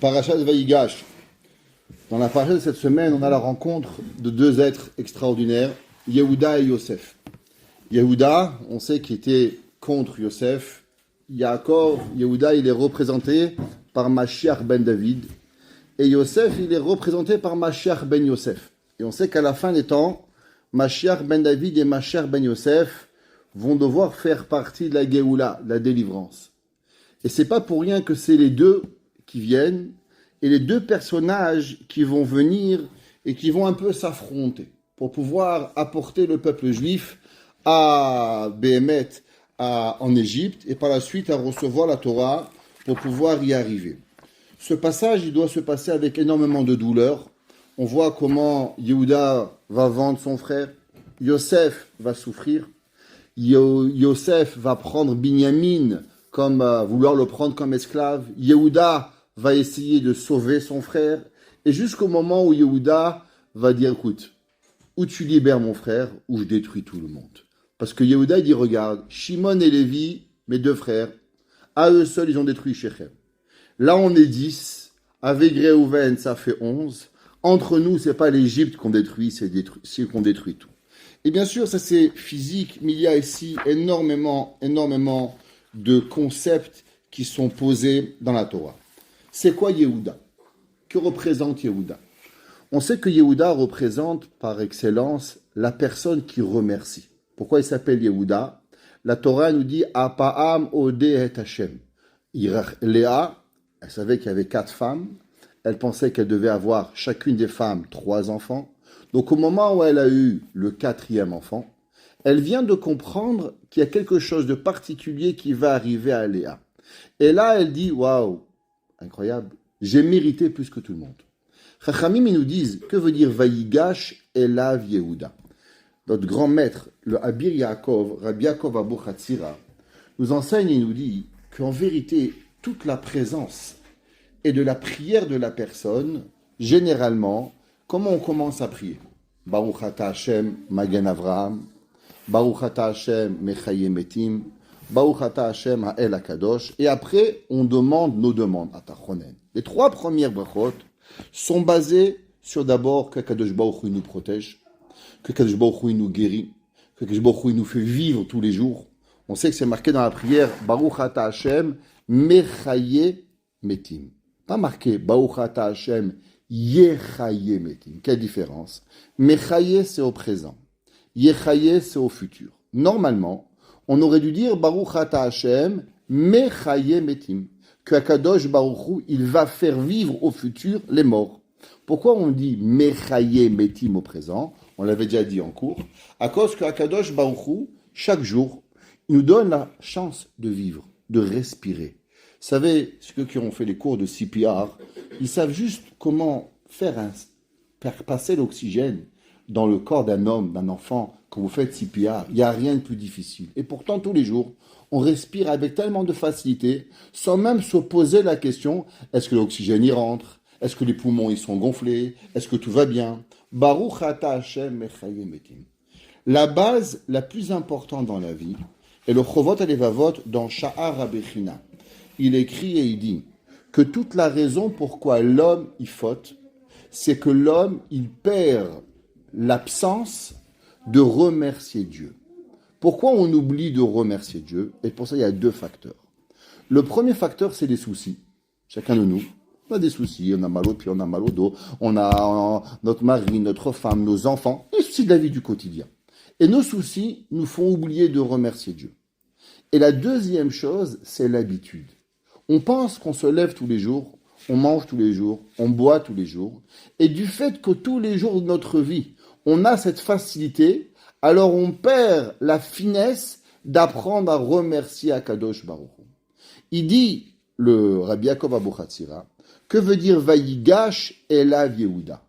Parashat Vayigash. Dans la parashat de cette semaine, on a la rencontre de deux êtres extraordinaires, Yehuda et Yosef. Yehuda, on sait qu'il était contre Yosef. Yaakov, Yehuda, il est représenté par Mashiach ben David. Et Yosef, il est représenté par Mashiach ben Yosef. Et on sait qu'à la fin des temps, Mashiach ben David et Mashiach ben Yosef vont devoir faire partie de la Géoula, de la délivrance. Et c'est pas pour rien que c'est les deux qui viennent et les deux personnages qui vont venir et qui vont un peu s'affronter pour pouvoir apporter le peuple juif à Béhémet, en Égypte, et par la suite à recevoir la Torah pour pouvoir y arriver. Ce passage, il doit se passer avec énormément de douleur. On voit comment Yehuda va vendre son frère, Yosef va souffrir, Yosef va prendre Binyamin comme vouloir le prendre comme esclave, Yehuda va essayer de sauver son frère, et jusqu'au moment où Yehuda va dire, écoute, ou tu libères mon frère, ou je détruis tout le monde. Parce que Yehuda, il dit, regarde, Shimon et Lévi, mes deux frères, à eux seuls, ils ont détruit Shechem. Là, on est 10, avec Réhouven, ça fait 11. Entre nous, c'est pas l'Égypte qu'on détruit, c'est qu'on détruit tout. Et bien sûr, ça c'est physique, mais il y a ici énormément de concepts qui sont posés dans la Torah. C'est quoi Yehuda? Que représente Yehuda? On sait que Yehuda représente par excellence la personne qui remercie. Pourquoi il s'appelle Yehuda? La Torah nous dit Apa'am Ode et Hashem. Léa, elle savait qu'il y avait 4 femmes. Elle pensait qu'elle devait avoir chacune des femmes 3 enfants. Donc au moment où elle a eu le 4e enfant, elle vient de comprendre qu'il y a quelque chose de particulier qui va arriver à Léa. Et là, elle dit waouh, incroyable, j'ai mérité plus que tout le monde. Chachamim, ils nous disent, que veut dire Vayigash Elav Yehuda? Notre grand maître, le Abir Yaakov, Rabbi Yaakov Abou Chatzira, nous enseigne et nous dit qu'en vérité, toute la présence et de la prière de la personne, généralement, comment on commence à prier? Baruch Ata Hashem Magen Avraham, Baruch Ata Hashem Mechaye Metim, Baruch Ata Hashem Ha'el HaKadosh, et après, on demande nos demandes, Atachonen. Les 3 premières brachot sont basées sur d'abord que Kadosh Baruch Hu nous protège, que Kadosh Baruch Hu nous guérit, que Kadosh Baruch Hu nous fait vivre tous les jours. On sait que c'est marqué dans la prière Baruch Ata Hashem Mechaye Metim. Pas marqué Baruch Ata Hashem Yechaye Metim. Quelle différence? Mechaye, c'est au présent. Yechaye, c'est au futur. Normalement, on aurait dû dire Baruch Ata Hashem Mechaye Metim. Que Akadosh Baruch Hu, il va faire vivre au futur les morts. Pourquoi on dit Mechaye Metim au présent? On l'avait déjà dit en cours. À cause que Akadosh Baruch Hu, chaque jour, il nous donne la chance de vivre, de respirer. Vous savez, ceux qui ont fait les cours de CPR, ils savent juste comment faire passer l'oxygène dans le corps d'un homme, d'un enfant, quand vous faites CPR. Il n'y a rien de plus difficile. Et pourtant, tous les jours, on respire avec tellement de facilité, sans même se poser la question, est-ce que l'oxygène y rentre? Est-ce que les poumons y sont gonflés? Est-ce que tout va bien? Baruch Ata Hashem Mechaye Metim. La base la plus importante dans la vie est le Chovot Alevavot dans Sha'ar Rabechina. Il écrit et il dit que toute la raison pourquoi l'homme y faute, c'est que l'homme, il perd l'absence de remercier Dieu. Pourquoi on oublie de remercier Dieu? Et pour ça, il y a 2 facteurs. Le premier facteur, c'est les soucis. Chacun de nous, on a des soucis, on a mal au pied, on a mal au dos, on a notre mari, notre femme, nos enfants, les soucis de la vie du quotidien. Et nos soucis nous font oublier de remercier Dieu. Et la deuxième chose, c'est l'habitude. On pense qu'on se lève tous les jours, on mange tous les jours, on boit tous les jours, et du fait que tous les jours de notre vie, on a cette facilité, alors on perd la finesse d'apprendre à remercier Akadosh Baruch Hu. Il dit, le Rabbi Yaakov Abou Chatzira, que veut dire Vayigash Elav Yehuda?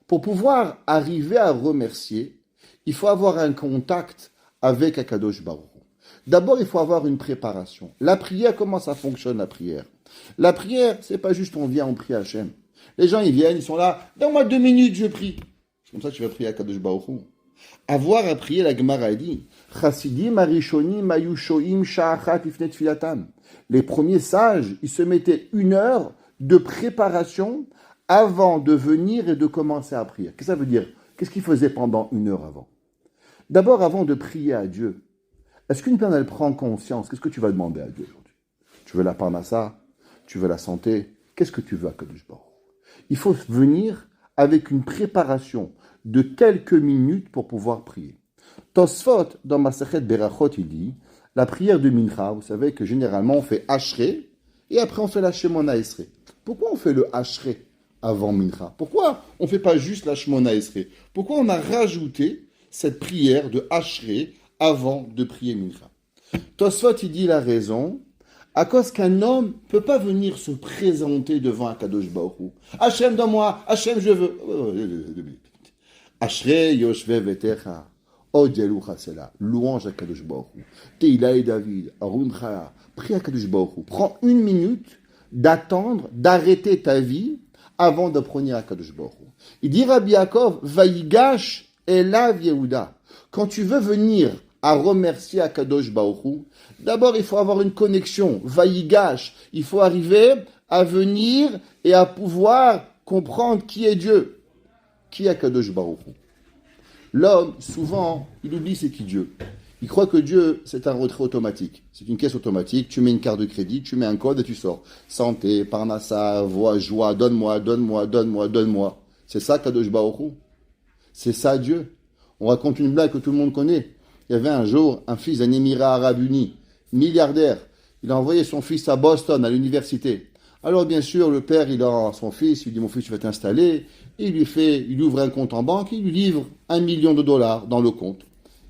Pour pouvoir arriver à remercier, il faut avoir un contact avec Akadosh Baruch Hu. D'abord, il faut avoir une préparation. La prière, comment ça fonctionne, la prière? La prière, c'est pas juste on vient, on prie Hachem. Les gens, ils viennent, ils sont là, donne-moi 2 minutes, je prie. C'est comme ça que tu vas prier Akadosh Baruch Hu. Avoir à prier, la Gemara dit, Chassidim Arishonim Ayushoim Sha'achat Ifnet Filatam. Les premiers sages, ils se mettaient 1 heure de préparation avant de venir et de commencer à prier. Qu'est-ce que ça veut dire? Qu'est-ce qu'il faisait pendant 1 heure avant? D'abord, avant de prier à Dieu, est-ce qu'une personne, elle prend conscience? Qu'est-ce que tu vas demander à Dieu aujourd'hui? Tu veux la parnassa? Tu veux la santé? Qu'est-ce que tu veux à Kadosh Baruch Hu? Il faut venir avec une préparation de quelques minutes pour pouvoir prier. Tosfot, dans Masechet Berachot, il dit, la prière de Mincha, vous savez que généralement on fait Ashrei, et après on fait la Shemona Esrei. Pourquoi on fait le Ashrei avant Mincha? Pourquoi on ne fait pas juste la Shemona Esrei? Pourquoi on a rajouté cette prière de Ashrei avant de prier Mincha? Tosfot, il dit la raison, à cause qu'un homme ne peut pas venir se présenter devant un Kadosh Baruch Hu. Hachem, donne-moi, Hachem, je veux. Ashrei Yoshve Vetecha. Louange à Kadosh Baruch Hu. Teila et David, Arun Chala, prie à Kadosh Baruch Hu. Prends 1 minute d'attendre, d'arrêter ta vie avant de prendre à Kadosh Baruch Hu. Il dit Rabbi Yaakov, Vayigash Elav Yehuda. Quand tu veux venir à remercier à Kadosh Baruch Hu, d'abord il faut avoir une connexion. Vayigash, il faut arriver à venir et à pouvoir comprendre qui est Dieu, qui est Kadosh Baruch Hu. L'homme, souvent, il oublie c'est qui Dieu. Il croit que Dieu, c'est un retrait automatique. C'est une caisse automatique, tu mets une carte de crédit, tu mets un code et tu sors. Santé, parnassa, joie, donne-moi, donne-moi, donne-moi, donne-moi. C'est ça Kadosh Baruch Hu. C'est ça Dieu. On raconte une blague que tout le monde connaît. Il y avait un jour un fils d'un Émirat arabe uni, milliardaire. Il a envoyé son fils à Boston, à l'université. Alors bien sûr, le père, il a son fils, il dit, mon fils, tu vas t'installer. Il lui ouvre un compte en banque, il lui livre $1 million dans le compte.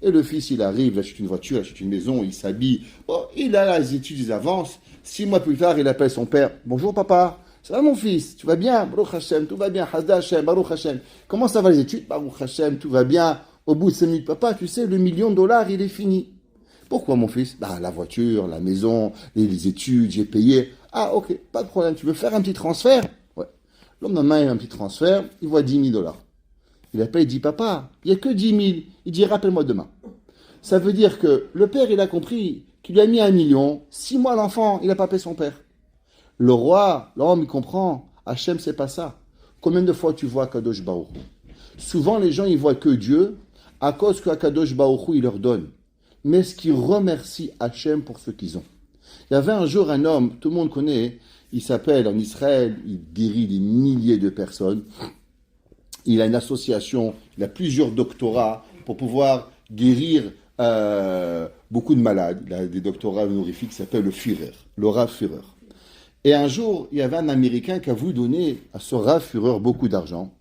Et le fils, il arrive, il achète une voiture, il achète une maison, il s'habille. Bon, il a les études, il avance. 6 mois plus tard, il appelle son père. Bonjour papa, ça va mon fils? Tu vas bien? Baruch Hashem, tout va bien. Hasda Hashem, Baruch Hashem. Comment ça va les études? Baruch Hashem, tout va bien. Au bout de 5 minutes, papa, tu sais, le $1 million, il est fini. Pourquoi mon fils? La voiture, la maison, les études, j'ai payé. Ah ok, pas de problème, tu veux faire un petit transfert? Ouais. L'homme dans la main, il a un petit transfert, il voit $10 000. Il appelle, il dit, papa, il n'y a que 10 000. Il dit, rappelle-moi demain. Ça veut dire que le père, il a compris qu'il lui a mis $1 million. 6 mois, l'enfant, il n'a pas payé son père. Le roi, l'homme, il comprend. Hachem, c'est pas ça. Combien de fois tu vois Kadosh Baruch Hu? Souvent, les gens, ils voient que Dieu à cause que Kadosh Baruch Hu, il leur donne. Mais est-ce qu'ils remercient Hachem pour ce qu'ils ont? Il y avait un jour un homme, tout le monde connaît, il s'appelle en Israël, il guérit des milliers de personnes. Il a une association, il a plusieurs doctorats pour pouvoir guérir beaucoup de malades. Il a des doctorats honorifiques qui s'appellent le Führer, le Rav Führer. Et un jour, il y avait un Américain qui a voulu donner à ce Rav Führer beaucoup d'argent.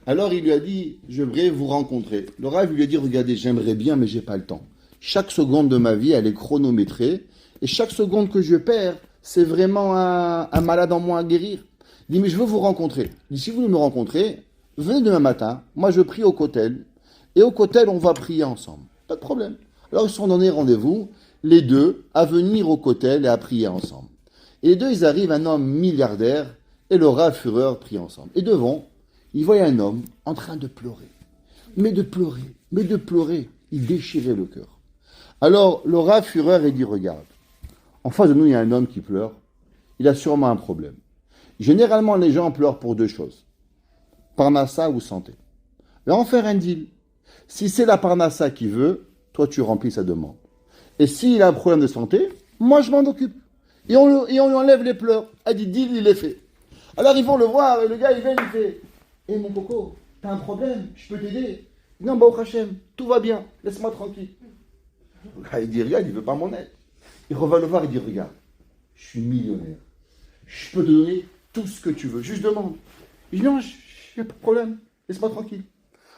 Alors il lui a dit, je voudrais vous rencontrer. Le Rav lui a dit, regardez, j'aimerais bien, mais j'ai pas le temps. Chaque seconde de ma vie, elle est chronométrée. Et chaque seconde que je perds, c'est vraiment un malade en moins à guérir. Il dit, mais je veux vous rencontrer. Il dit, si vous voulez me rencontrer, venez demain matin, moi je prie au Kotel, et au Kotel on va prier ensemble. Pas de problème. Alors ils se sont donné rendez-vous, les deux, à venir au Kotel et à prier ensemble. Et les deux, ils arrivent, un homme milliardaire, et le Rav Führer prient ensemble. Et devant, ils voient un homme en train de pleurer. Mais de pleurer. Il déchirait le cœur. Alors le Rav Führer, il dit, regarde, en face de nous, il y a un homme qui pleure. Il a sûrement un problème. Généralement, les gens pleurent pour 2 choses. Parnassa ou santé. Là, on va faire un deal. Si c'est la parnassa qui veut, toi, tu remplis sa demande. Et s'il a un problème de santé, moi, je m'en occupe. Et on lui enlève les pleurs. Elle dit, deal, il est fait. Alors, ils vont le voir, et le gars, il vient, il fait, hé, mon coco, t'as un problème, je peux t'aider? Non, Baruch Hashem, tout va bien, laisse-moi tranquille. Le gars, il dit, regarde, il veut pas mon aide. Il revient le voir et dit, regarde, je suis millionnaire. Je peux te donner tout ce que tu veux. Juste demande. Il dit, non, il n'y a pas de problème. Laisse-moi tranquille.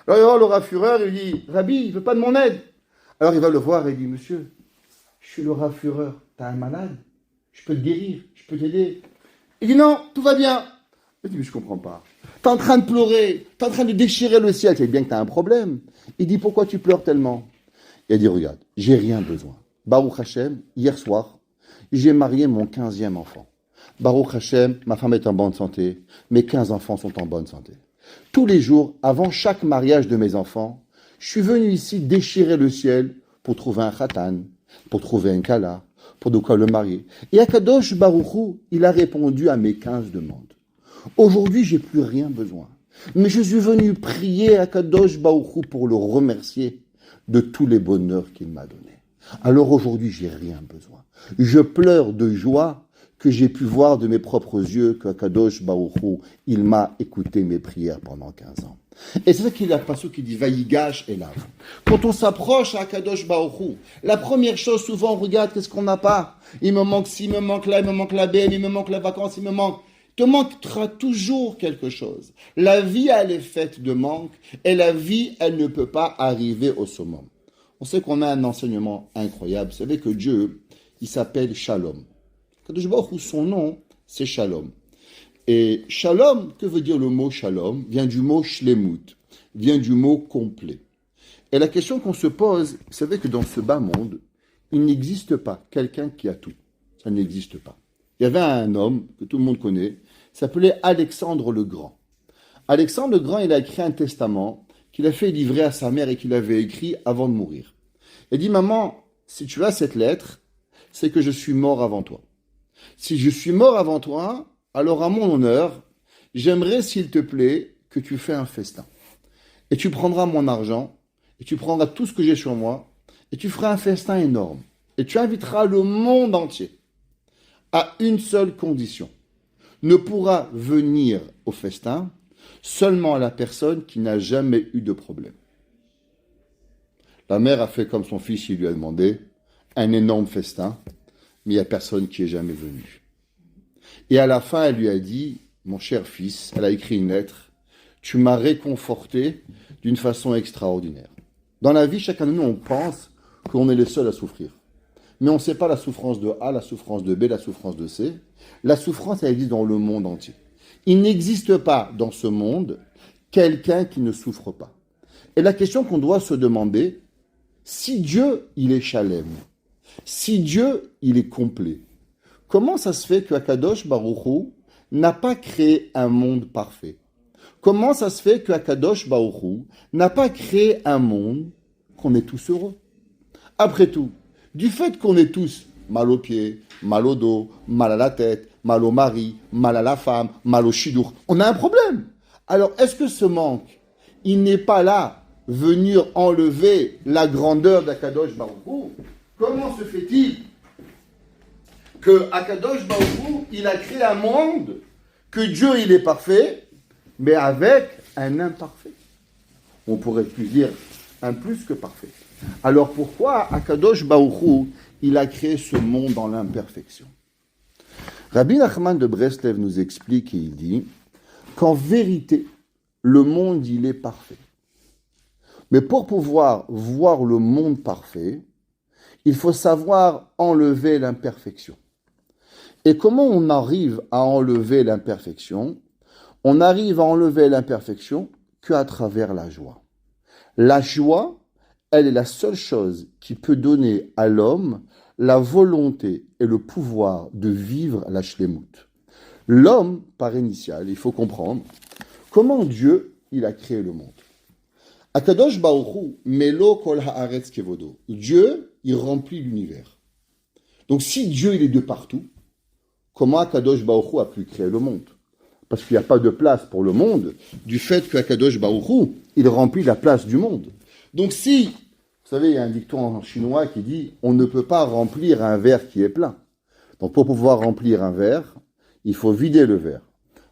Alors le Rav Führer, il dit, Rabbi, il ne veut pas de mon aide. Alors il va le voir et il dit, monsieur, je suis le Rav Führer. T'as un malade? Je peux te guérir. Je peux t'aider. Il dit, non, tout va bien. Il dit, mais je ne comprends pas. T'es en train de pleurer. T'es en train de déchirer le ciel. Tu sais bien que t'as un problème. Il dit, pourquoi tu pleures tellement? Il a dit, regarde, j'ai rien besoin. Baruch Hashem, hier soir, j'ai marié mon 15e enfant. Baruch Hashem, ma femme est en bonne santé, mes 15 enfants sont en bonne santé. Tous les jours, avant chaque mariage de mes enfants, je suis venu ici déchirer le ciel pour trouver un khatan, pour trouver un kala, pour de quoi le marier. Et Akadosh Baruch Hu, il a répondu à mes 15 demandes. Aujourd'hui, j'ai plus rien besoin. Mais je suis venu prier à Kadosh Baruch Hu pour le remercier de tous les bonheurs qu'il m'a donnés. Alors aujourd'hui, j'ai rien besoin. Je pleure de joie que j'ai pu voir de mes propres yeux que Kadosh Baruch Hu, il m'a écouté mes prières pendant 15 ans. Et c'est ça qu'il y a le passage qui dit Vayigash Elav. Quand on s'approche à Kadosh Baruch Hu, la première chose, souvent, on regarde qu'est-ce qu'on n'a pas. Il me manque ci, il me manque là, il me manque la BM, il me manque la vacance, il me manque. Il te manquera toujours quelque chose. La vie, elle est faite de manque, et la vie, elle ne peut pas arriver au summum. On sait qu'on a un enseignement incroyable. Vous savez que Dieu, il s'appelle Shalom. Kadosh Baruch Hu, son nom, c'est Shalom. Et Shalom, que veut dire le mot Shalom? Vient du mot Shlemut, vient du mot complet. Et la question qu'on se pose, vous savez que dans ce bas monde, il n'existe pas quelqu'un qui a tout. Ça n'existe pas. Il y avait un homme que tout le monde connaît, il s'appelait Alexandre le Grand. Alexandre le Grand, il a écrit un testament qu'il a fait livrer à sa mère et qu'il avait écrit avant de mourir. Il dit, maman, si tu as cette lettre, c'est que je suis mort avant toi. Si je suis mort avant toi, alors à mon honneur, j'aimerais, s'il te plaît, que tu fais un festin. Et tu prendras mon argent, et tu prendras tout ce que j'ai sur moi, et tu feras un festin énorme. Et tu inviteras le monde entier, à une seule condition. Ne pourra venir au festin seulement la personne qui n'a jamais eu de problème. La mère a fait comme son fils, il lui a demandé, un énorme festin, mais il n'y a personne qui est jamais venu. Et à la fin, elle lui a dit, mon cher fils, elle a écrit une lettre, tu m'as réconforté d'une façon extraordinaire. Dans la vie, chacun de nous, on pense qu'on est les seuls à souffrir. Mais on ne sait pas la souffrance de A, la souffrance de B, la souffrance de C. La souffrance, elle existe dans le monde entier. Il n'existe pas dans ce monde quelqu'un qui ne souffre pas. Et la question qu'on doit se demander, si Dieu, il est Shalem, si Dieu, il est complet, comment ça se fait que Akadosh Baruch Hu n'a pas créé un monde parfait? Comment ça se fait que Akadosh Baruch Hu n'a pas créé un monde qu'on est tous heureux? Après tout, du fait qu'on est tous mal aux pieds, mal au dos, mal à la tête, mal au mari, mal à la femme, mal au chidour, on a un problème. Alors, est-ce que ce manque, il n'est pas là, venir enlever la grandeur d'Akadosh Baruch Hu? Comment se fait-il que Akadosh Baruch Hu, il a créé un monde, que Dieu, il est parfait, mais avec un imparfait? On pourrait plus dire un plus que parfait. Alors pourquoi Akadosh Baruch Hu, il a créé ce monde dans l'imperfection? Rabbi Nachman de Breslev nous explique et il dit qu'en vérité, le monde, il est parfait. Mais pour pouvoir voir le monde parfait, il faut savoir enlever l'imperfection. Et comment on arrive à enlever l'imperfection? On arrive à enlever l'imperfection qu'à travers la joie. La joie, elle est la seule chose qui peut donner à l'homme la volonté et le pouvoir de vivre la shlemut. L'homme, par initial, il faut comprendre comment Dieu, il a créé le monde. Akadosh Baruch Hu, melo kol haaretz kevodo. Dieu, il remplit l'univers. Donc si Dieu, il est de partout, comment Akadosh Baruch Hu a pu créer le monde? Parce qu'il n'y a pas de place pour le monde, du fait qu'Akadosh Baruch Hu, il remplit la place du monde. Donc si, vous savez, il y a un dicton en chinois qui dit « on ne peut pas remplir un verre qui est plein ». Donc pour pouvoir remplir un verre, il faut vider le verre.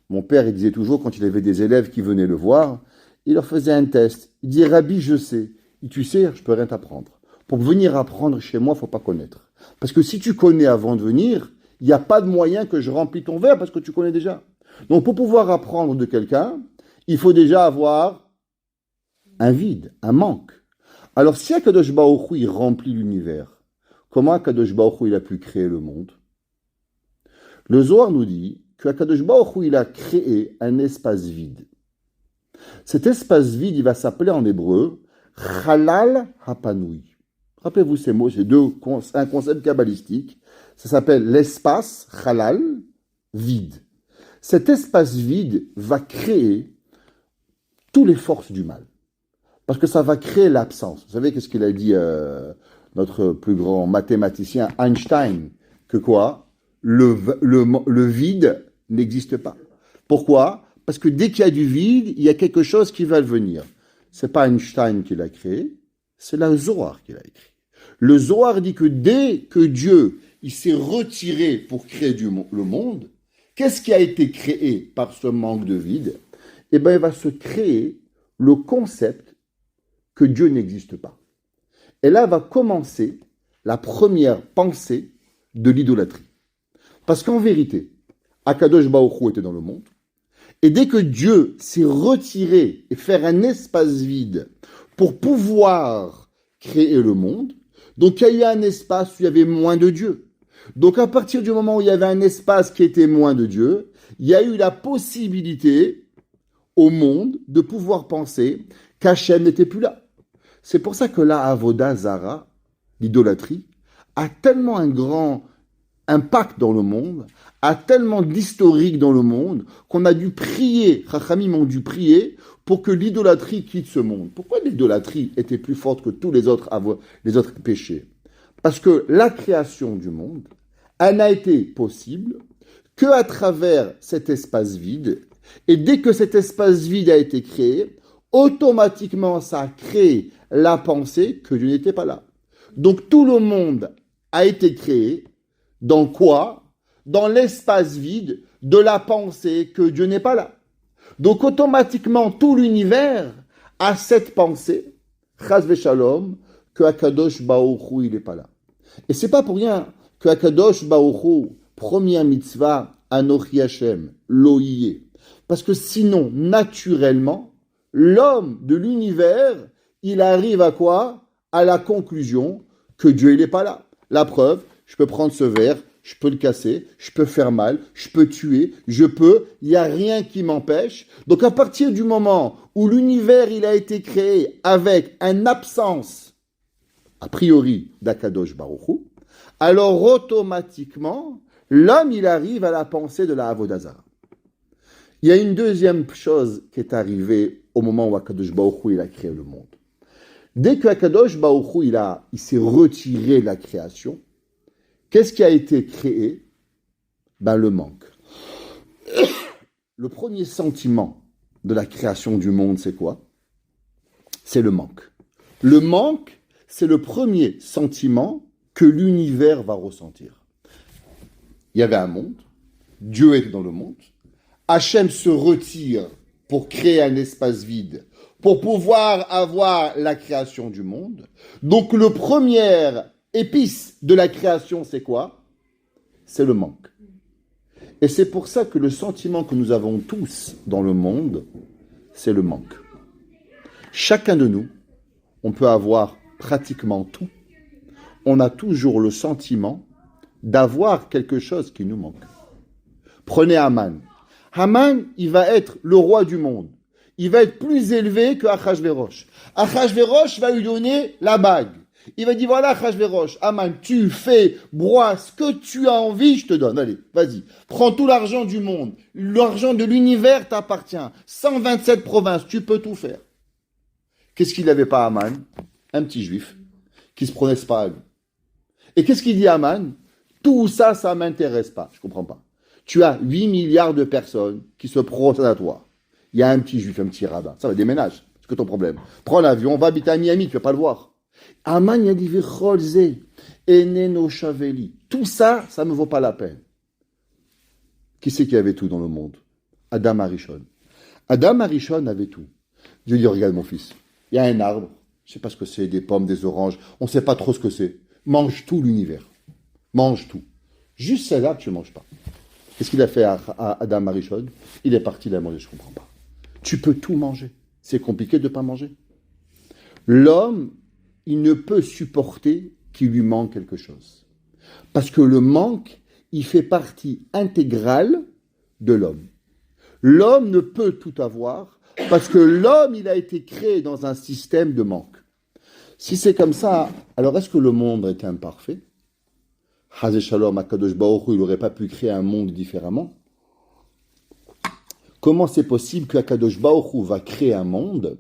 Mon père, il disait toujours, quand il avait des élèves qui venaient le voir, il leur faisait un test. Il dit « Rabbi, je sais. » Et tu sais, je peux rien t'apprendre. Pour venir apprendre chez moi, il ne faut pas connaître. Parce que si tu connais avant de venir, il n'y a pas de moyen que je remplis ton verre parce que tu connais déjà. Donc pour pouvoir apprendre de quelqu'un, il faut déjà avoir un vide, un manque. Alors si Akadosh Baruch Hu, il remplit l'univers, comment Akadosh Baruch Hu, il a pu créer le monde? Le Zohar nous dit que Akadosh Baruch Hu, il a créé un espace vide. Cet espace vide, il va s'appeler en hébreu Chalal Hapanoui. Rappelez-vous ces mots, c'est un concept kabbalistique. Ça s'appelle l'espace Chalal, vide. Cet espace vide va créer toutes les forces du mal. Parce que ça va créer l'absence. Vous savez qu'est-ce qu'il a dit notre plus grand mathématicien Einstein? Que quoi? Le vide n'existe pas. Pourquoi? Parce que dès qu'il y a du vide, il y a quelque chose qui va venir. C'est pas Einstein qui l'a créé, c'est le Zohar qui l'a écrit. Le Zohar dit que dès que Dieu il s'est retiré pour créer le monde, qu'est-ce qui a été créé par ce manque de vide? Eh bien, il va se créer le concept que Dieu n'existe pas. Et là va commencer la première pensée de l'idolâtrie. Parce qu'en vérité, Akadosh Baruch Hu était dans le monde, et dès que Dieu s'est retiré et faire un espace vide pour pouvoir créer le monde, donc il y a eu un espace où il y avait moins de Dieu. Donc à partir du moment où il y avait un espace qui était moins de Dieu, il y a eu la possibilité au monde de pouvoir penser qu'Hachem n'était plus là. C'est pour ça que la Avoda Zara, l'idolâtrie, a tellement un grand impact dans le monde, a tellement d'historique dans le monde, qu'on a dû prier, Chachamim ont dû prier pour que l'idolâtrie quitte ce monde. Pourquoi l'idolâtrie était plus forte que tous les autres péchés? Parce que la création du monde, elle n'a été possible qu'à travers cet espace vide, et dès que cet espace vide a été créé, automatiquement ça a créé la pensée que Dieu n'était pas là. Donc tout le monde a été créé dans quoi? Dans l'espace vide de la pensée que Dieu n'est pas là. Donc automatiquement tout l'univers a cette pensée, Chas v'Shalom, que Akadosh Baruch Hu il n'est pas là. Et c'est pas pour rien que Akadosh Baruch Hu, première mitzvah, Anochi Hashem, Loïe. Parce que sinon, naturellement, l'homme de l'univers, il arrive à quoi? À la conclusion que Dieu, il n'est pas là. La preuve, je peux prendre ce verre, je peux le casser, je peux faire mal, je peux tuer, il n'y a rien qui m'empêche. Donc à partir du moment où l'univers, il a été créé avec une absence, a priori, d'Akadosh Baruch Hu, alors automatiquement, l'homme, il arrive à la pensée de la Avoda Zara. Il y a une deuxième chose qui est arrivée au moment où Akadosh Baruch Hu il a créé le monde. Dès que Akadosh Baruch Hu il s'est retiré de la création, qu'est-ce qui a été créé? Le manque. Le premier sentiment de la création du monde, c'est quoi? C'est le manque. Le manque, c'est le premier sentiment que l'univers va ressentir. Il y avait un monde, Dieu était dans le monde, Hachem se retire pour créer un espace vide, pour pouvoir avoir la création du monde. Donc le premier épice de la création, c'est quoi? C'est le manque. Et c'est pour ça que le sentiment que nous avons tous dans le monde, c'est le manque. Chacun de nous, on peut avoir pratiquement tout. On a toujours le sentiment d'avoir quelque chose qui nous manque. Prenez Haman. Haman, il va être le roi du monde. Il va être plus élevé que Achashverosh. Achashverosh va lui donner la bague. Il va dire, voilà Achashverosh, Haman, tu fais, broie, ce que tu as envie, je te donne. Allez, vas-y. Prends tout l'argent du monde. L'argent de l'univers t'appartient. 127 provinces, tu peux tout faire. Qu'est-ce qu'il n'avait pas Haman? Un petit juif qui se prenait pas à lui. Et qu'est-ce qu'il dit Haman? Tout ça, ça m'intéresse pas. Je comprends pas. Tu as 8 milliards de personnes qui se procèdent à toi. Il y a un petit juif, un petit rabbin. Ça va, déménage. C'est que ton problème. Prends l'avion, on va habiter à Miami, tu vas pas le voir. Haman, il a dit, Vicholze, Eneno Shaveli. Tout ça, ça ne me vaut pas la peine. Qui c'est qui avait tout dans le monde? Adam Arishon. Adam Arishon avait tout. Dieu dit, regarde mon fils, il y a un arbre, je ne sais pas ce que c'est, des pommes, des oranges, on ne sait pas trop ce que c'est. Mange tout l'univers. Mange tout. Juste celle-là, tu ne manges pas. Qu'est-ce qu'il a fait à Adam Arishon? Il est parti, il a mangé, je ne comprends pas. Tu peux tout manger. C'est compliqué de ne pas manger. L'homme, il ne peut supporter qu'il lui manque quelque chose. Parce que le manque, il fait partie intégrale de l'homme. L'homme ne peut tout avoir parce que l'homme, il a été créé dans un système de manque. Si c'est comme ça, alors est-ce que le monde est imparfait? Chazé Shalom, Akadosh Baruch Hu, il n'aurait pas pu créer un monde différemment? Comment c'est possible que Akadosh Baruch Hu va créer un monde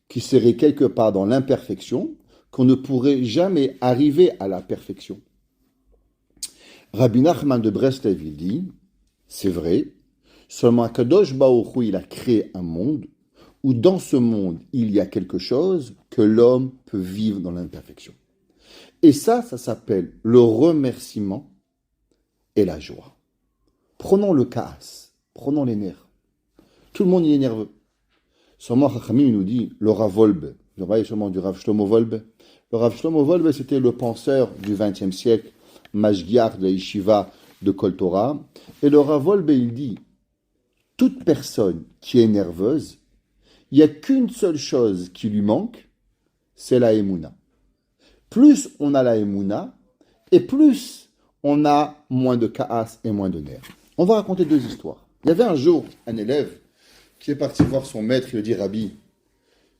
qui serait quelque part dans l'imperfection, qu'on ne pourrait jamais arriver à la perfection? Rabbi Nachman de Breslev, il dit, c'est vrai, Seulement, Kadosh Baruch Hu, il a créé un monde où dans ce monde, il y a quelque chose que l'homme peut vivre dans l'imperfection. Et ça s'appelle le remerciement et la joie. Prenons le kaas, prenons les nerfs. Tout le monde y est nerveux. Seulement, Chachamim nous dit, le Rav Wolbe, vous voyez sûrement du Rav Shlomo Wolbe. Le Rav Shlomo Wolbe, c'était le penseur du XXe siècle, Mashgiach de la Yeshiva de Kol Torah. Et le Rav Wolbe, il dit, toute personne qui est nerveuse, il n'y a qu'une seule chose qui lui manque, c'est la Emouna. Plus on a la Emouna, et plus on a moins de kaas et moins de nerfs. On va raconter deux histoires. Il y avait un jour un élève qui est parti voir son maître, il lui dit, Rabbi,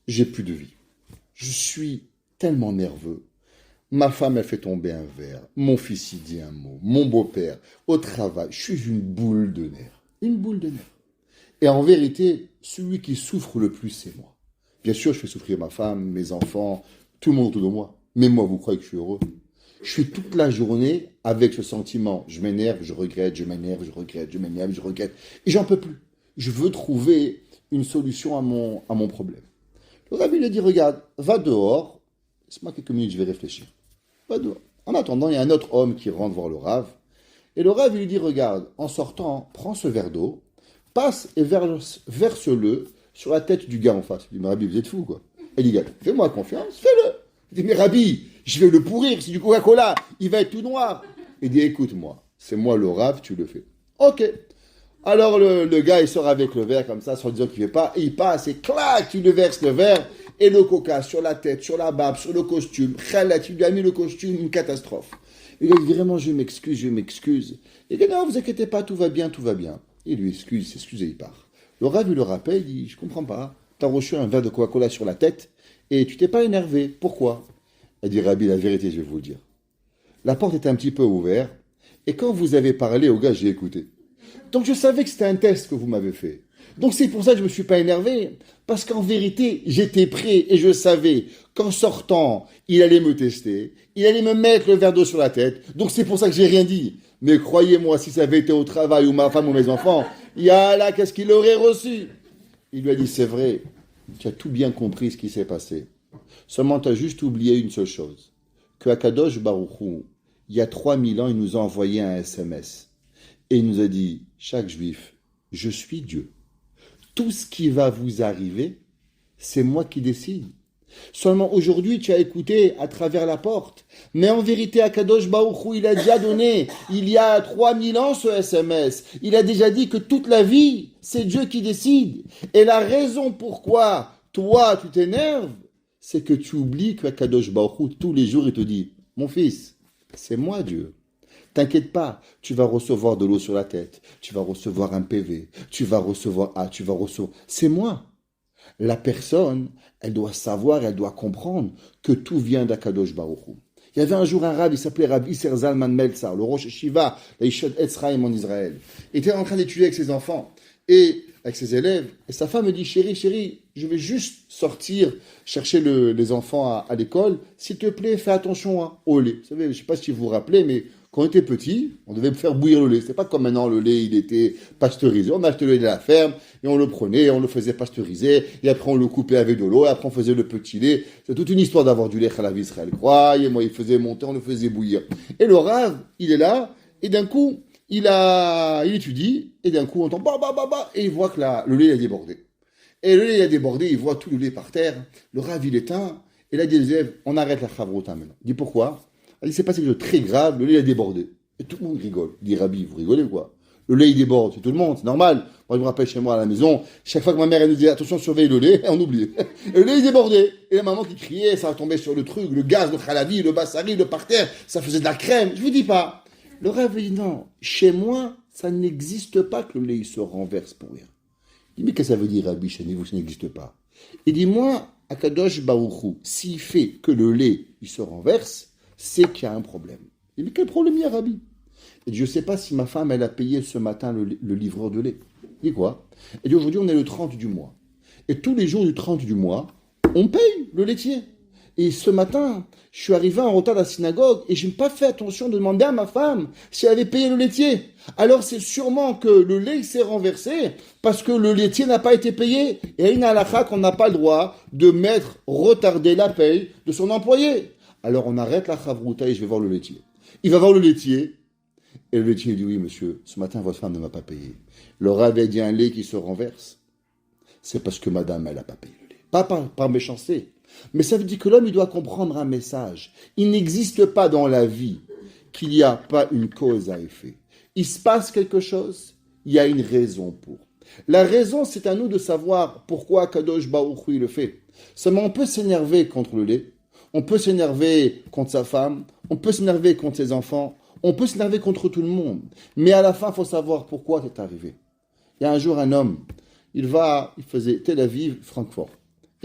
j'ai plus de vie. Je suis tellement nerveux. Ma femme, elle fait tomber un verre. Mon fils, il dit un mot. Mon beau-père, au travail, je suis une boule de nerfs. Une boule de nerfs. Et en vérité, celui qui souffre le plus, c'est moi. Bien sûr, je fais souffrir ma femme, mes enfants, tout le monde autour de moi. Mais moi, vous croyez que je suis heureux? Je suis toute la journée avec ce sentiment. Je m'énerve, je regrette, je m'énerve, je regrette, je m'énerve, je regrette. Et j'en peux plus. Je veux trouver une solution à mon problème. Le Rav lui dit, regarde, va dehors. Laisse-moi quelques minutes, je vais réfléchir. Va dehors. En attendant, il y a un autre homme qui rentre voir le Rav. Et le Rav lui dit, regarde, en sortant, prends ce verre d'eau, passe et verse-le sur la tête du gars en face. Il dit, mais Rabbi, vous êtes fou, quoi. Il dit, fais-moi confiance, fais-le. Il dit, mais Rabbi, je vais le pourrir, c'est du Coca-Cola, il va être tout noir. Il dit, écoute-moi, c'est moi le Rav, tu le fais. Ok. Alors le gars, il sort avec le verre comme ça, sans disant qu'il ne fait pas, et il passe, et clac, tu lui verses le verre, et le coca sur la tête, sur la barbe, sur le costume. Khalat, tu lui as mis le costume, une catastrophe. Il dit, vraiment, je m'excuse. Il dit, non, vous inquiétez pas, tout va bien. Il lui s'excuse et il part. Le Rav, il le rappelle, il dit, je comprends pas, t'as reçu un verre de Coca-Cola sur la tête, et tu t'es pas énervé, pourquoi? Il dit, Rabbi, la vérité, je vais vous le dire. La porte était un petit peu ouverte, et quand vous avez parlé au gars, j'ai écouté. Donc je savais que c'était un test que vous m'avez fait. Donc c'est pour ça que je ne me suis pas énervé. Parce qu'en vérité, j'étais prêt et je savais qu'en sortant, il allait me tester. Il allait me mettre le verre d'eau sur la tête. Donc c'est pour ça que j'ai rien dit. Mais croyez-moi, si ça avait été au travail ou ma femme ou mes enfants, yallah, qu'est-ce qu'il aurait reçu? Il lui a dit, c'est vrai, tu as tout bien compris ce qui s'est passé. Seulement tu as juste oublié une seule chose. Que Akadosh Baruch Hu, il y a 3000 ans, il nous a envoyé un SMS. Et il nous a dit, chaque juif, je suis Dieu. Tout ce qui va vous arriver, c'est moi qui décide. Seulement aujourd'hui, tu as écouté à travers la porte. Mais en vérité, Akadosh Baruch Hu, il a déjà donné, il y a 3000 ans, ce SMS. Il a déjà dit que toute la vie, c'est Dieu qui décide. Et la raison pourquoi, toi, tu t'énerves, c'est que tu oublies que Akadosh Baruch Hu, tous les jours, il te dit, mon fils, c'est moi Dieu. T'inquiète pas, tu vas recevoir de l'eau sur la tête, tu vas recevoir un PV, tu vas recevoir A, tu vas recevoir... C'est moi. La personne, elle doit savoir, elle doit comprendre que tout vient d'Akadosh Baruch Hu. Il y avait un jour un rab, il s'appelait Rabbi Isser Zalman Meltzar, le Rosh Yeshiva, la Yeshod Etzraïm en Israël. Il était en train d'étudier avec ses enfants et avec ses élèves. Et sa femme me dit, chérie, je vais juste sortir chercher les enfants à l'école. S'il te plaît, fais attention au lait. Vous savez, je ne sais pas si vous vous rappelez, mais quand on était petit, on devait faire bouillir le lait. C'est pas comme maintenant, le lait, il était pasteurisé. On achetait le lait de la ferme, et on le prenait, on le faisait pasteuriser, et après on le coupait avec de l'eau, et après on faisait le petit lait. C'est toute une histoire d'avoir du lait à la vie Israël. Croyez-moi, il faisait monter, on le faisait bouillir. Et le Rav, il est là, et d'un coup, il étudie, et d'un coup, on entend et il voit que le lait a débordé. Et le lait a débordé, il voit tout le lait par terre, le Rav, il éteint, et là, il dit aux élèves, on arrête la chavrota maintenant. Il dit pourquoi? Il s'est passé quelque chose de très grave, le lait a débordé. Et tout le monde rigole. Il dit, Rabbi, vous rigolez ou quoi? Le lait, il déborde, c'est tout le monde, c'est normal. Moi, je me rappelle chez moi à la maison, chaque fois que ma mère, elle nous disait, attention, surveille le lait, on oubliait. Et le lait, il débordait. Et la maman qui criait, ça tombait sur le truc, le gaz, le khalavi, le bassari, le parterre, ça faisait de la crème. Je vous dis pas. Le Rav dit, non, chez moi, ça n'existe pas que le lait, il se renverse pour rien. Il dit, mais qu'est-ce que ça veut dire, Rabbi, chez vous, ça n'existe pas? Il dit, moi, Akadosh Baruch Hu, s'il fait que le lait, il se renverse, c'est qu'il y a un problème. Il dit, mais quel problème il y a, Rabbi? Il dit, je ne sais pas si ma femme, elle a payé ce matin le livreur de lait. Il dit quoi? Il dit, aujourd'hui, on est le 30 du mois. Et tous les jours du 30 du mois, on paye le laitier. Et ce matin, je suis arrivé en retard à la synagogue et je n'ai pas fait attention de demander à ma femme si elle avait payé le laitier. Alors c'est sûrement que le lait s'est renversé parce que le laitier n'a pas été payé. Et il y a une halakha qu'on n'a pas le droit de retarder la paye de son employé. Alors on arrête la chavruta et je vais voir le laitier. Il va voir le laitier et le laitier dit oui monsieur, ce matin votre femme ne m'a pas payé. Le rav a dit un lait qui se renverse. C'est parce que madame elle n'a pas payé le lait. Pas par méchanceté. Mais ça veut dire que l'homme, il doit comprendre un message. Il n'existe pas dans la vie qu'il n'y a pas une cause à effet. Il se passe quelque chose, il y a une raison pour. La raison, c'est à nous de savoir pourquoi Kadosh Baruch Hu le fait. Seulement, on peut s'énerver contre le lait, on peut s'énerver contre sa femme, on peut s'énerver contre ses enfants, on peut s'énerver contre tout le monde. Mais à la fin, il faut savoir pourquoi c'est arrivé. Il y a un jour un homme, il faisait Tel Aviv, Francfort.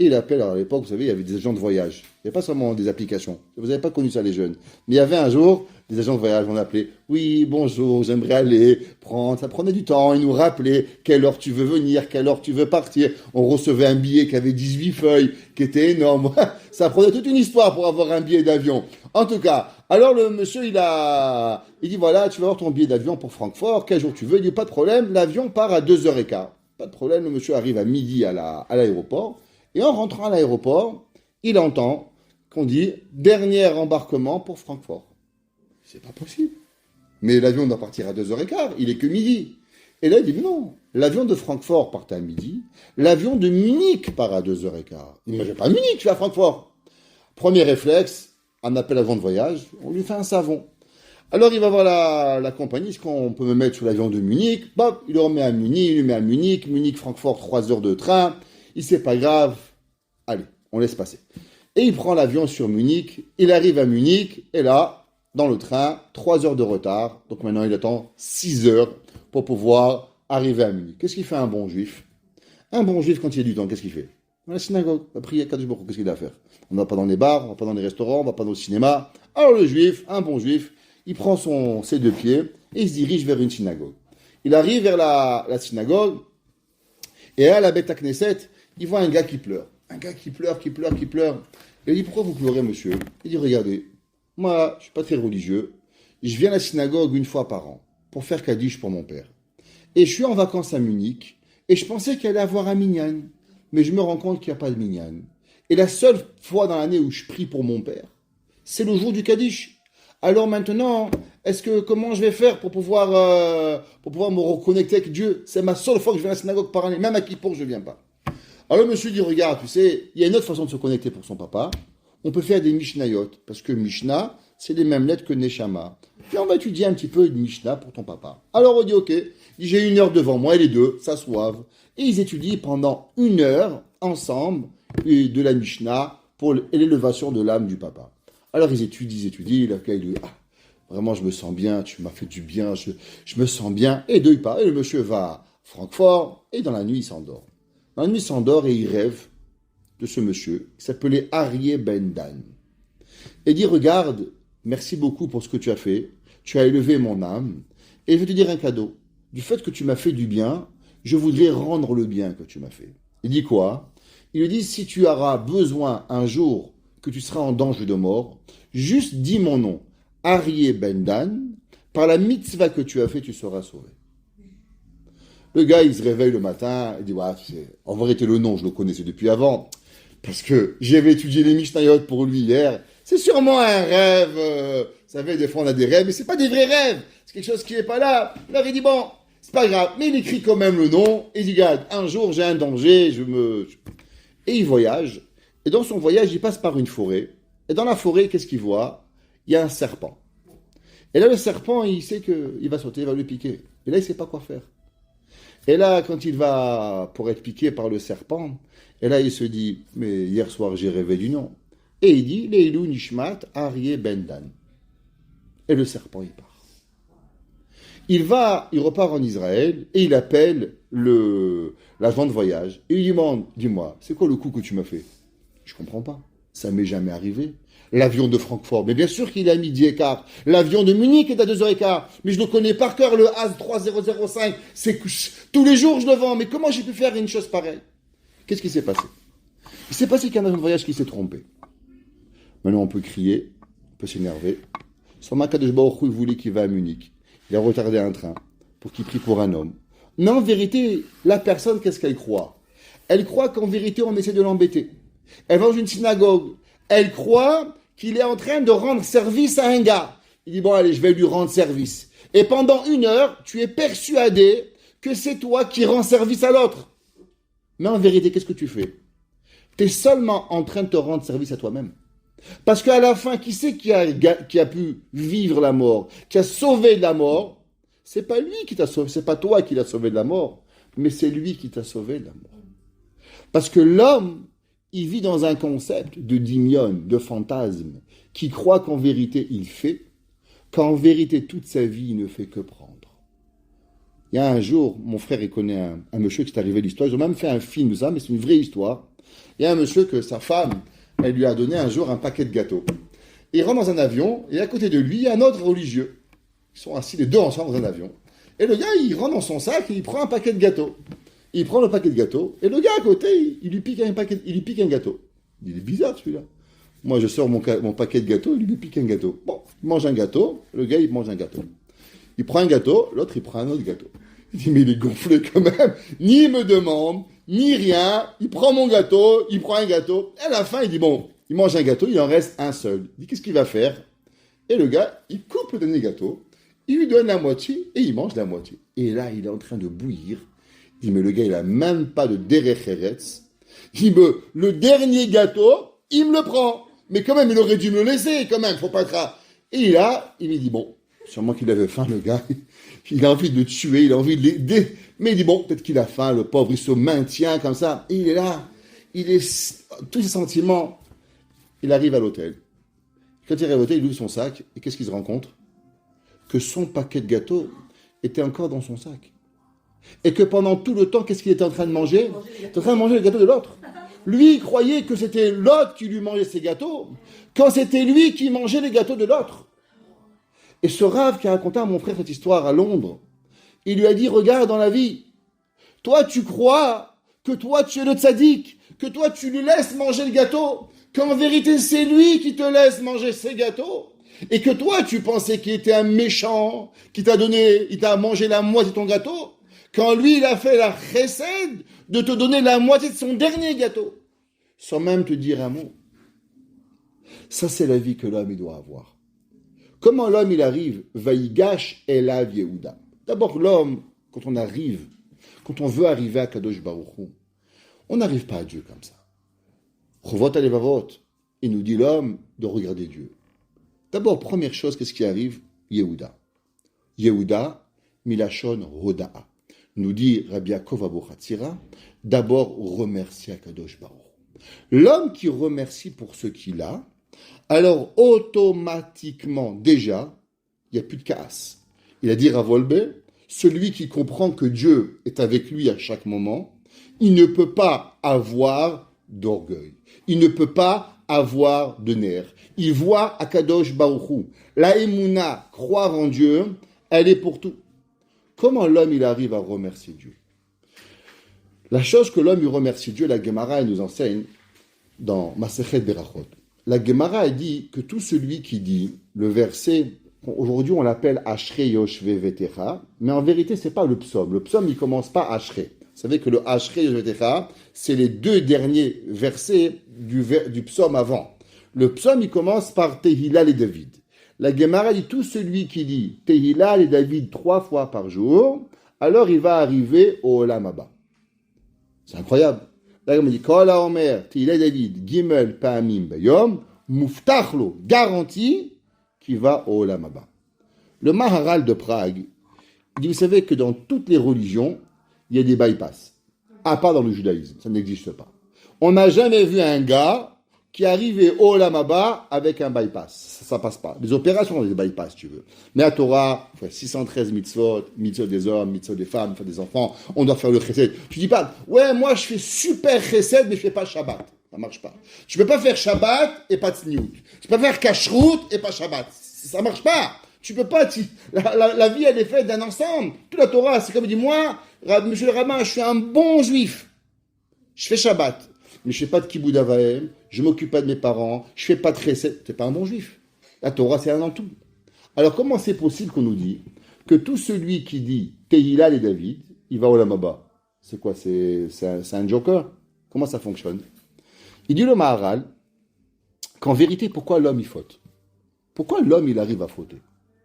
Et il appelle, alors à l'époque, vous savez, il y avait des agents de voyage. Il n'y avait pas seulement des applications. Vous n'avez pas connu ça, les jeunes. Mais il y avait un jour des agents de voyage. On appelait, oui, bonjour, j'aimerais aller prendre. Ça prenait du temps. Ils nous rappelaient quelle heure tu veux venir, quelle heure tu veux partir. On recevait un billet qui avait 18 feuilles, qui était énorme. Ça prenait toute une histoire pour avoir un billet d'avion. En tout cas, alors le monsieur, il dit, voilà, tu vas avoir ton billet d'avion pour Francfort. Quel jour tu veux? Il dit, pas de problème. L'avion part à 2h15. Pas de problème. Le monsieur arrive à midi à l'aéroport. Et en rentrant à l'aéroport, il entend qu'on dit « dernier embarquement pour Francfort ». C'est pas possible. Mais l'avion doit partir à 2h15, il est que midi. Et là, il dit « non, l'avion de Francfort part à midi, l'avion de Munich part à 2h15 ». Il ne dit « pas à Munich, je vais à Francfort ». Premier réflexe, un appel à vent de voyage, on lui fait un savon. Alors il va voir la compagnie, est-ce qu'on peut me mettre sur l'avion de Munich? Bop, il le remet à Munich, il le met à Munich, Munich-Francfort, 3 heures de train. Il c'est pas grave, allez, on laisse passer. Et il prend l'avion sur Munich, il arrive à Munich, et là, dans le train, 3 heures de retard. Donc maintenant, il attend 6 heures pour pouvoir arriver à Munich. Qu'est-ce qu'il fait un bon juif? Un bon juif, quand il a du temps, qu'est-ce qu'il fait? Dans la synagogue, il va prier à Kadosh Baruch Hu, qu'est-ce qu'il a à faire? On ne va pas dans les bars, on ne va pas dans les restaurants, on ne va pas dans le cinéma. Alors le juif, un bon juif, il prend ses 2 pieds et il se dirige vers une synagogue. Il arrive vers la synagogue, et à la Beth Knesset, il voit un gars qui pleure. Un gars qui pleure. Il dit, pourquoi vous pleurez, monsieur? Il dit, regardez, moi, je ne suis pas très religieux. Je viens à la synagogue une fois par an pour faire Kaddish pour mon père. Et je suis en vacances à Munich, et je pensais qu'il allait avoir un minyan. Mais je me rends compte qu'il n'y a pas de minyan. Et la seule fois dans l'année où je prie pour mon père, c'est le jour du Kaddish. Alors maintenant, comment je vais faire pour pouvoir me reconnecter avec Dieu? C'est ma seule fois que je viens à la synagogue par année. Même à Kippour, je ne viens pas. Alors le monsieur dit, regarde, tu sais, il y a une autre façon de se connecter pour son papa. On peut faire des Mishnayot, parce que Mishnah, c'est les mêmes lettres que Neshama. Puis on va étudier un petit peu une Mishnah pour ton papa. Alors on dit, ok, j'ai 1 heure devant moi, et les deux s'assoivent. Et ils étudient pendant 1 heure, ensemble, de la Mishnah, pour l'élévation de l'âme du papa. Alors ils étudient, là, il dit, vraiment je me sens bien, tu m'as fait du bien, je me sens bien. Et deux, il part, et le monsieur va à Francfort, et dans la nuit, il s'endort. Dans la nuit, il s'endort et il rêve de ce monsieur qui s'appelait Aryeh Ben Dan. Et dit, regarde, merci beaucoup pour ce que tu as fait, tu as élevé mon âme, et je vais te dire un cadeau. Du fait que tu m'as fait du bien, je voudrais rendre le bien que tu m'as fait. Il dit quoi? Il lui dit, si tu auras besoin un jour que tu seras en danger de mort, juste dis mon nom, Aryeh Ben Dan, par la mitzvah que tu as fait, tu seras sauvé. Le gars, il se réveille le matin, il dit, ouais, en vérité, le nom, je le connaissais depuis avant, parce que j'avais étudié les Mishnayot pour lui hier. C'est sûrement un rêve. Vous savez, des fois, on a des rêves, mais c'est pas des vrais rêves. C'est quelque chose qui n'est pas là. Il avait dit, bon, c'est pas grave. Mais il écrit quand même le nom, et il dit, regarde, un jour, j'ai un danger, Et il voyage. Et dans son voyage, il passe par une forêt. Et dans la forêt, qu'est-ce qu'il voit? Il y a un serpent. Et là, le serpent, il sait qu'il va sauter, il va le piquer. Et là, il ne sait pas quoi faire. Et là, quand il va pour être piqué par le serpent, et là, il se dit, mais hier soir, j'ai rêvé du nom. Et il dit, Leilou Nishmat Aryeh Ben Dan. Et le serpent, il part. Il repart en Israël, et il appelle l'agent de voyage, et il lui demande, dis-moi, c'est quoi le coup que tu m'as fait? Je comprends pas. Ça m'est jamais arrivé. L'avion de Francfort, mais bien sûr qu'il est à midi et quart. L'avion de Munich est à 2h15. Mais je le connais par cœur, le AS 3005. Tous les jours, je le vends. Mais comment j'ai pu faire une chose pareille? Qu'est-ce qui s'est passé? Il s'est passé qu'il y a un agent de voyage qui s'est trompé. Maintenant, on peut crier, on peut s'énerver. Seulement, Kadosh Baruch Hu, il voulait qu'il va à Munich. Il a retardé un train pour qu'il prie pour un homme. Mais en vérité, la personne, qu'est-ce qu'elle croit? Elle croit qu'en vérité, on essaie de l'embêter. Elle va dans une synagogue. Elle croit qu'il est en train de rendre service à un gars. Il dit, bon, allez, je vais lui rendre service. Et pendant 1 heure, tu es persuadé que c'est toi qui rends service à l'autre. Mais en vérité, qu'est-ce que tu fais? Tu es seulement en train de te rendre service à toi-même. Parce qu'à la fin, qui c'est qui a pu vivre la mort, qui a sauvé de la mort? C'est pas lui qui t'a sauvé, c'est pas toi qui l'as sauvé de la mort, mais c'est lui qui t'a sauvé de la mort. Parce que l'homme, il vit dans un concept de dimion, de fantasme, qui croit qu'en vérité il fait, qu'en vérité toute sa vie il ne fait que prendre. Il y a un jour, mon frère il connaît un monsieur qui est arrivé l'histoire, ils ont même fait un film de ça, mais c'est une vraie histoire. Il y a un monsieur que sa femme, elle lui a donné un jour un paquet de gâteaux. Il rentre dans un avion, et à côté de lui, il y a un autre religieux. Ils sont assis les deux ensemble dans un avion. Et le gars, il rentre dans son sac et il prend un paquet de gâteaux. Il prend le paquet de gâteaux, et le gars à côté, il lui pique un gâteau. Il est bizarre celui-là. Moi, je sors mon paquet de gâteaux, il lui pique un gâteau. Bon, il mange un gâteau, le gars, il mange un gâteau. Il prend un gâteau, l'autre, il prend un autre gâteau. Il dit, mais il est gonflé quand même. Ni il me demande, ni rien. Il prend mon gâteau, il prend un gâteau. Et à la fin, il dit, bon, il mange un gâteau, il en reste un seul. Il dit, qu'est-ce qu'il va faire? Et le gars, il coupe le dernier gâteau, il lui donne la moitié, et il mange la moitié. Et là, il est en train de bouillir. Il dit, mais le gars, il a même pas de derech eretz. Il dit, le dernier gâteau, il me le prend. Mais quand même, il aurait dû me le laisser, quand même, faut pas être là. Et là, il me dit, bon, sûrement qu'il avait faim, le gars. Il a envie de le tuer, il a envie de l'aider. Mais il dit, bon, peut-être qu'il a faim, le pauvre, il se maintient comme ça. Et il est là, tous ses sentiments. Il arrive à l'hôtel. Quand il arrive à l'hôtel, il ouvre son sac, et qu'est-ce qu'il se rend compte? Que son paquet de gâteaux était encore dans son sac. Et que pendant tout le temps, qu'est-ce qu'il était en train de manger? Il était en train de manger le gâteau de l'autre. Lui, il croyait que c'était l'autre qui lui mangeait ses gâteaux, quand c'était lui qui mangeait les gâteaux de l'autre. Et ce Rav qui a raconté à mon frère cette histoire à Londres, il lui a dit, regarde dans la vie, toi tu crois que toi tu es le tzaddik, que toi tu lui laisses manger le gâteau, qu'en vérité c'est lui qui te laisse manger ses gâteaux, et que toi tu pensais qu'il était un méchant, il t'a mangé la moitié de ton gâteau, quand lui il a fait la chesed de te donner la moitié de son dernier gâteau, sans même te dire un mot. Ça c'est la vie que l'homme il doit avoir. Comment l'homme il arrive? Vaïgash elav Yehuda. D'abord l'homme, quand on veut arriver à Kadosh Baruch Hu, on n'arrive pas à Dieu comme ça. Chovot alevavot, il nous dit l'homme de regarder Dieu. D'abord, première chose, qu'est-ce qui arrive? Yehuda. Yehuda, milachon roda'a. Nous dit Rabbi Yaakov Abuchatzira, d'abord remercier à Kadosh Baruch Hu. L'homme qui remercie pour ce qu'il a, alors automatiquement, déjà, il n'y a plus de casse. Il a dit Rav Wolbe, celui qui comprend que Dieu est avec lui à chaque moment, il ne peut pas avoir d'orgueil. Il ne peut pas avoir de nerfs. Il voit Akadosh Baruch Hu. La Emouna, croire en Dieu, elle est pour tout. Comment l'homme il arrive à remercier Dieu? La chose que l'homme il remercie Dieu, la Gemara elle nous enseigne dans Masechet Berachot. La Gemara elle dit que tout celui qui dit le verset, aujourd'hui on l'appelle Ashrei Yoshve Vetecha, mais en vérité c'est pas le psaume. Le psaume il commence pas Ashrei. Vous savez que le Ashrei Yoshve Vetecha, c'est les 2 derniers versets du psaume avant. Le psaume il commence par Tehillah et David. La Gemara dit tout celui qui dit Tehillah et David 3 fois par jour, alors il va arriver au Olam Haba. C'est incroyable. La Gemara dit Kol HaOmer Tehillah et David Gimel Pa'amim Bayom Muftachlo, garantie qu'il va au Olam Haba. Le Maharal de Prague il dit vous savez que dans toutes les religions il y a des bypass, à part dans le judaïsme, ça n'existe pas. On n'a jamais vu un gars qui arrivait au Olam Haba avec un bypass. Ça passe pas. Les opérations ont des bypass, tu veux. Mais à Torah, il faut 613 mitzvot, mitzvot des hommes, mitzvot des femmes, mitzvot des enfants, on doit faire le chesed. Tu dis pas, ouais, moi je fais super chesed, mais je fais pas Shabbat. Ça marche pas. Tu peux pas faire Shabbat et pas tzniut. Tu peux pas faire kashrut et pas Shabbat. Ça marche pas. Tu peux pas, la vie elle est faite d'un ensemble. Toute la Torah, c'est comme dit, moi, monsieur le rabbin, je suis un bon juif. Je fais Shabbat. mais je fais pas de kiboud avahem, je m'occupe pas de mes parents, je fais pas de chesed, t'es pas un bon juif. La Torah, c'est un dans tout. Alors, comment c'est possible qu'on nous dit que tout celui qui dit Tehillah et David, il va au Lamaba? C'est quoi? C'est un joker? Comment ça fonctionne? Il dit le Maharal qu'en vérité, pourquoi l'homme il faute? Pourquoi l'homme il arrive à fauter?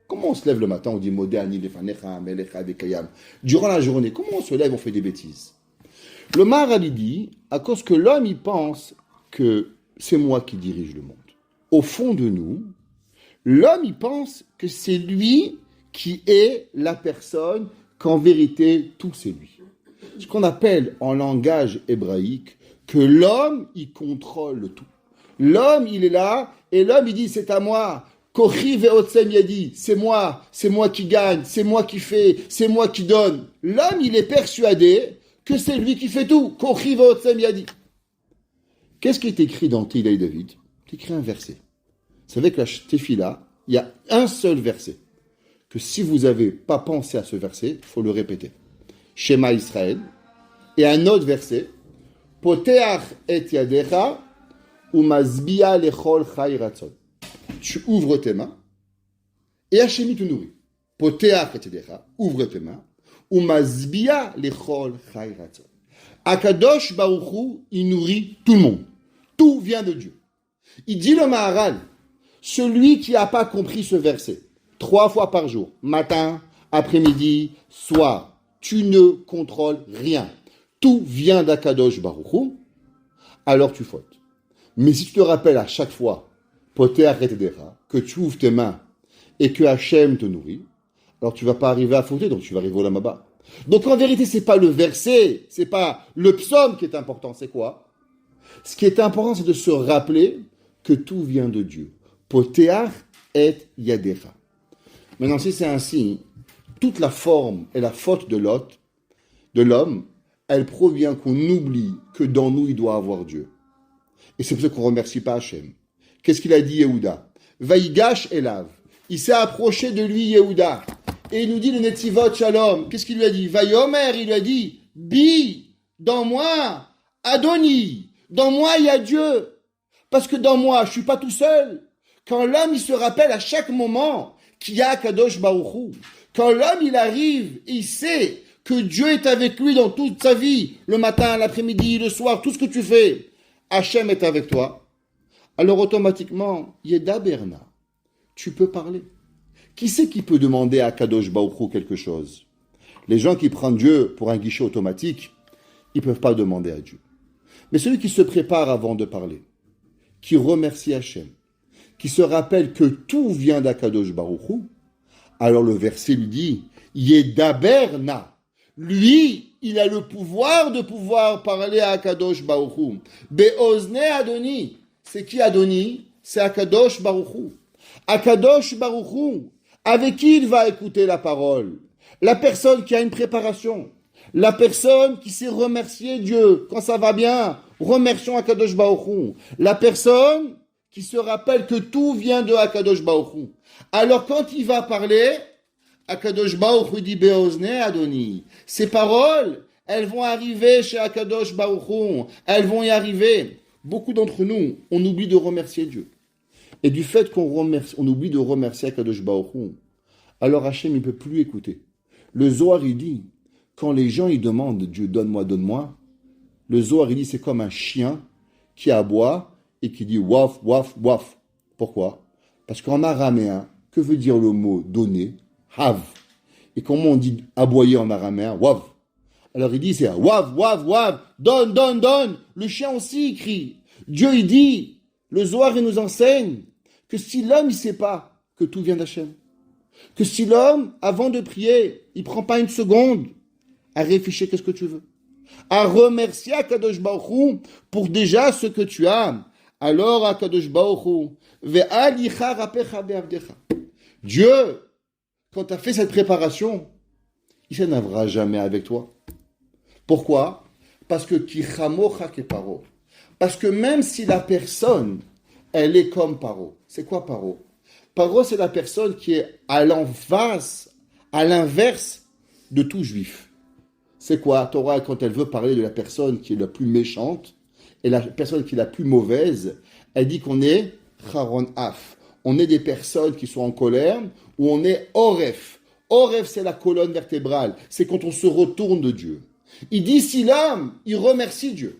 Comment on se lève le matin, on dit Modéani, Lefanecha, Melecha, Bekayam? Durant la journée, comment on se lève, on fait des bêtises? Le Maharal il dit, à cause que l'homme il pense que c'est moi qui dirige le monde. Au fond de nous, l'homme il pense que c'est lui qui est la personne, qu'en vérité, tout c'est lui. Ce qu'on appelle en langage hébraïque que l'homme il contrôle tout. L'homme il est là et l'homme il dit c'est à moi. Kochi ve'otsem yadi, c'est moi qui gagne, c'est moi qui fais, c'est moi qui donne. L'homme il est persuadé que c'est lui qui fait tout. Kochi ve'otsem yadi. Qu'est-ce qui est écrit dans Tehillah et David? C'est écrit un verset. Vous savez que la Tefila, il y a un seul verset. Que si vous n'avez pas pensé à ce verset, il faut le répéter. Shema Israël. Et un autre verset. Poteach et yadecha umazbia lechol chay ratzon. Tu ouvres tes mains et Hachem te nourrit. Poteach et yadecha, ouvre tes mains. Umazbia lechol chay ratzon. Akadosh Baruch Hu, il nourrit tout le monde. Tout vient de Dieu. Il dit le Maharal, celui qui n'a pas compris ce verset, 3 fois par jour, matin, après-midi, soir, tu ne contrôles rien. Tout vient d'Akadosh Baruch Hu, alors tu fautes. Mais si tu te rappelles à chaque fois, Poteach et Yadecha, que tu ouvres tes mains et que Hachem te nourrit, alors tu ne vas pas arriver à fauter, donc tu vas arriver au Lamaba. Donc en vérité, ce n'est pas le verset, ce n'est pas le psaume qui est important, c'est quoi? Ce qui est important, c'est de se rappeler que tout vient de Dieu. Poteach et Yadecha. Maintenant, si c'est ainsi, toute la forme et la faute de l'homme, elle provient qu'on oublie que dans nous, il doit avoir Dieu. Et c'est pour ça qu'on ne remercie pas Hachem. Qu'est-ce qu'il a dit Yehuda? Vaïgash Elav. Il s'est approché de lui, Yehuda. Et il nous dit le Netzivot Shalom. Qu'est-ce qu'il lui a dit? Vayomer, il lui a dit, Bi, dans moi, Adoni, dans moi il y a Dieu. Parce que dans moi, je ne suis pas tout seul. Quand l'homme, il se rappelle à chaque moment qu'il y a Kadosh Baruch Hu. Quand l'homme, il arrive, il sait que Dieu est avec lui dans toute sa vie, le matin, l'après-midi, le soir, tout ce que tu fais, Hachem est avec toi. Alors automatiquement, Yeda Berna, tu peux parler. Qui c'est qui peut demander à Kadosh Baruch Hu quelque chose? Les gens qui prennent Dieu pour un guichet automatique, ils ne peuvent pas demander à Dieu. Mais celui qui se prépare avant de parler, qui remercie Hachem, qui se rappelle que tout vient d'Akadosh Baruch Hu, alors le verset lui dit, Yedaberna. Lui, il a le pouvoir de pouvoir parler à Akadosh Baruch Hu. Be'ozne Adoni. C'est qui Adoni? C'est Akadosh Baruch Hu. Akadosh Baruch Hu, avec qui il va écouter la parole? La personne qui a une préparation. La personne qui sait remercier Dieu. Quand ça va bien, remercions Akadosh Baruch Hu. La personne qui se rappelle que tout vient de Akadosh Baruch Hu. Alors quand il va parler, Akadosh Baruch Hu dit Be'ozne Adoni. Ces paroles, elles vont arriver chez Akadosh Baruch Hu. Elles vont y arriver. Beaucoup d'entre nous, on oublie de remercier Dieu. Et du fait on oublie de remercier Akadosh Baruch Hu, alors Hachem ne peut plus écouter. Le Zohar, il dit, quand les gens ils demandent Dieu, donne-moi, donne-moi, le Zohar, il dit, c'est comme un chien qui aboie et qui dit waf, waf, waf. Pourquoi? Parce qu'en araméen, que veut dire le mot donner? Hav. Et comment on dit aboyer en araméen? Wav. Alors il dit, c'est wav, wav, wav, donne, donne, donne. Le chien aussi, il crie. Dieu, il dit, le Zohar, il nous enseigne que si l'homme, il ne sait pas que tout vient d'Hachem, que si l'homme, avant de prier, il ne prend pas une seconde à réfléchir qu'est-ce que tu veux, à remercier Akadosh Baruch Hu pour déjà ce que tu as, alors Akadosh Baruch Hu, ve'alicha rapecha be'avdecha. Dieu, quand tu as fait cette préparation, il ne s'énervera jamais avec toi. Pourquoi? Parce que kichamocha keparo. Parce que même si la personne, elle est comme Paro. C'est quoi Paro? Paro, c'est la personne qui est à l'inverse de tout juif. C'est quoi? Torah, quand elle veut parler de la personne qui est la plus méchante, Et la personne qui est la plus mauvaise, elle dit qu'on est Charon Af. On est des personnes qui sont en colère, ou on est Oref. Oref, c'est la colonne vertébrale. C'est quand on se retourne de Dieu. Il dit si l'homme, il remercie Dieu.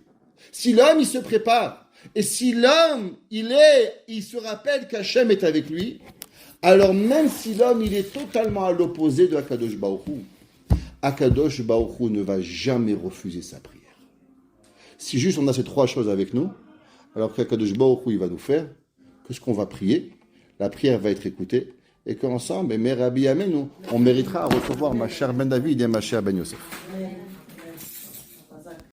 Si l'homme, il se prépare. Et si l'homme, il se rappelle qu'Hachem est avec lui, alors même si l'homme, il est totalement à l'opposé de Akadosh Baruch Hu, Akadosh Baruch Hu ne va jamais refuser sa prière. Si juste on a ces trois choses avec nous, alors qu'Akadosh Baruch Hu, il va nous faire que ce qu'on va prier, la prière va être écoutée, et qu'ensemble, mais Rabbi Amen, on méritera à recevoir ma chère Ben David et ma chère Ben Yosef.